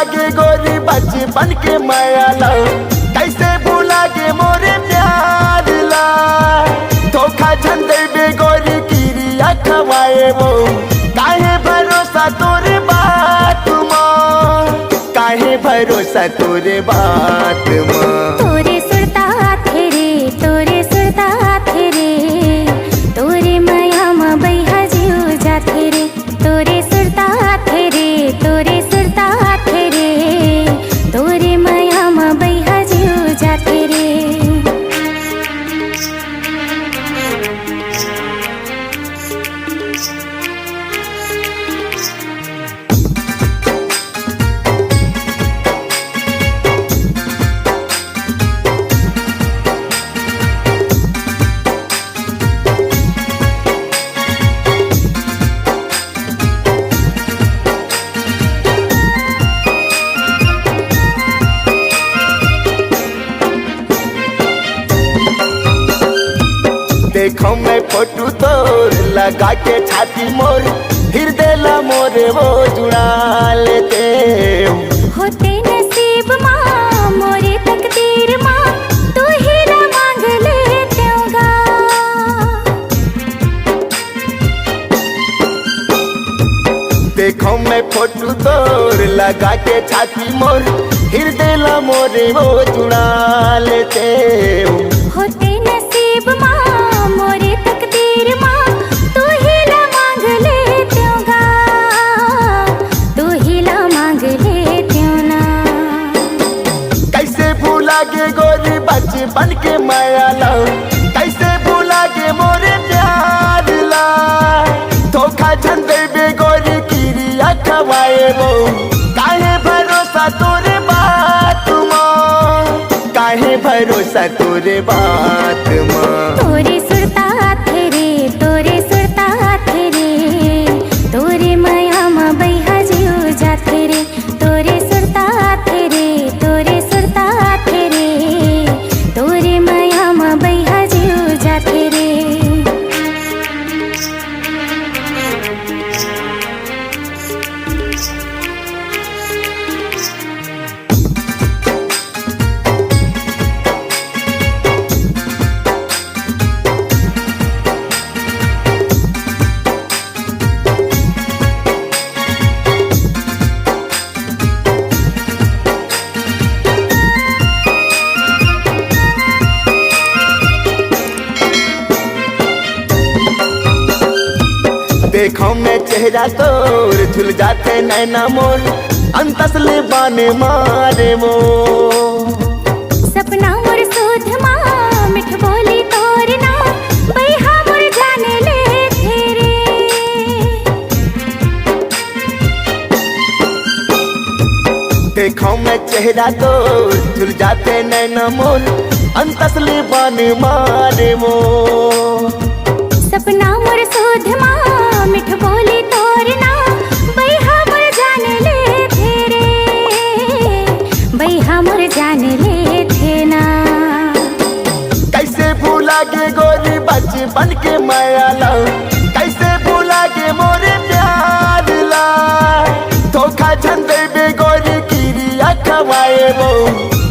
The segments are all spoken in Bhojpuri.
गे गोरी बचपन के माया ला, कैसे भूला गे मोरे प्यार ला। धोखा झन देबे गोरी किरिया खवाए वो, काहे भरोसा तोरे बात माँ, काहे भरोसा तोरे बात माँ। तोरे सुरता थे रे, तोरे सुरता थे रे, तोरे माया में बैहा जीव जाथे रे। तोरे सुरता थे रे, तोरे सुरता थे रे, तोरे माया में बैहा जीव जाथे रे। देखो मैं फोटो तोर लगा के छाती मोर, हृदय ला मोरे वो जुड़ा लेते। होते नसीब माँ मोरे तकदीर माँ, तू ही ना मांग लेते होगा। देखो मैं फोटो तोर लगा के छाती मोर, हृदय ला मोरे वो जुड़ा लेते। होते नसीब माँ मोरे तकदीर माँ, तू ही ला मांग लेते होगा, तू ही ला मांग लेते हो ना। कैसे भूला गे गोरी बचपन के माया ला, कैसे भूला गे मोरे प्यार ला। धोखा झन देबे गोरी किरिया खवाए वो, काहे भरोसा तोरे बात माँ, काहे भरोसा तोरे बात माँ। तोरे सुरता थे रे, तोरे सुरता थे रे, तोरे माया में बैहा जीव जाथे रे। तोरे सुरता थे रे, तोरे सुरता थे रे, तोरे माया में बैहा जीव जाथे रे। देखो मैं चेहरा तोर झुल जाते नैना मोर, अंतसले बाने मारे वो। सपना मोर सुध माँ मिठ बोली तोर ना, बैहा मोर जाने ले तेरे। देखो मैं चेहरा तोर झुल जाते नैना मोर, अंतसले बाने मारे वो। सपना मोर सुध माँ मिठ बोली तोर ना, बैहा मोर जाने ले तेरे, बैहा मोर जाने ले थे ना। कैसे भूला गे गोरी बचपन के माया ला, कैसे भूला गे मोरे प्यार ला। धोखा झन देबे गोरी किरिया खवाए वो,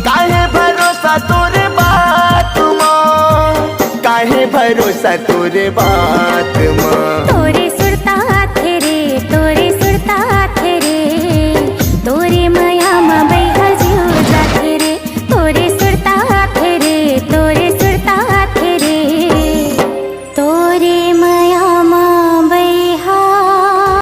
काहे भरोसा तोरे बात माँ, काहे भरोसा तोरे बात माँ। तोरे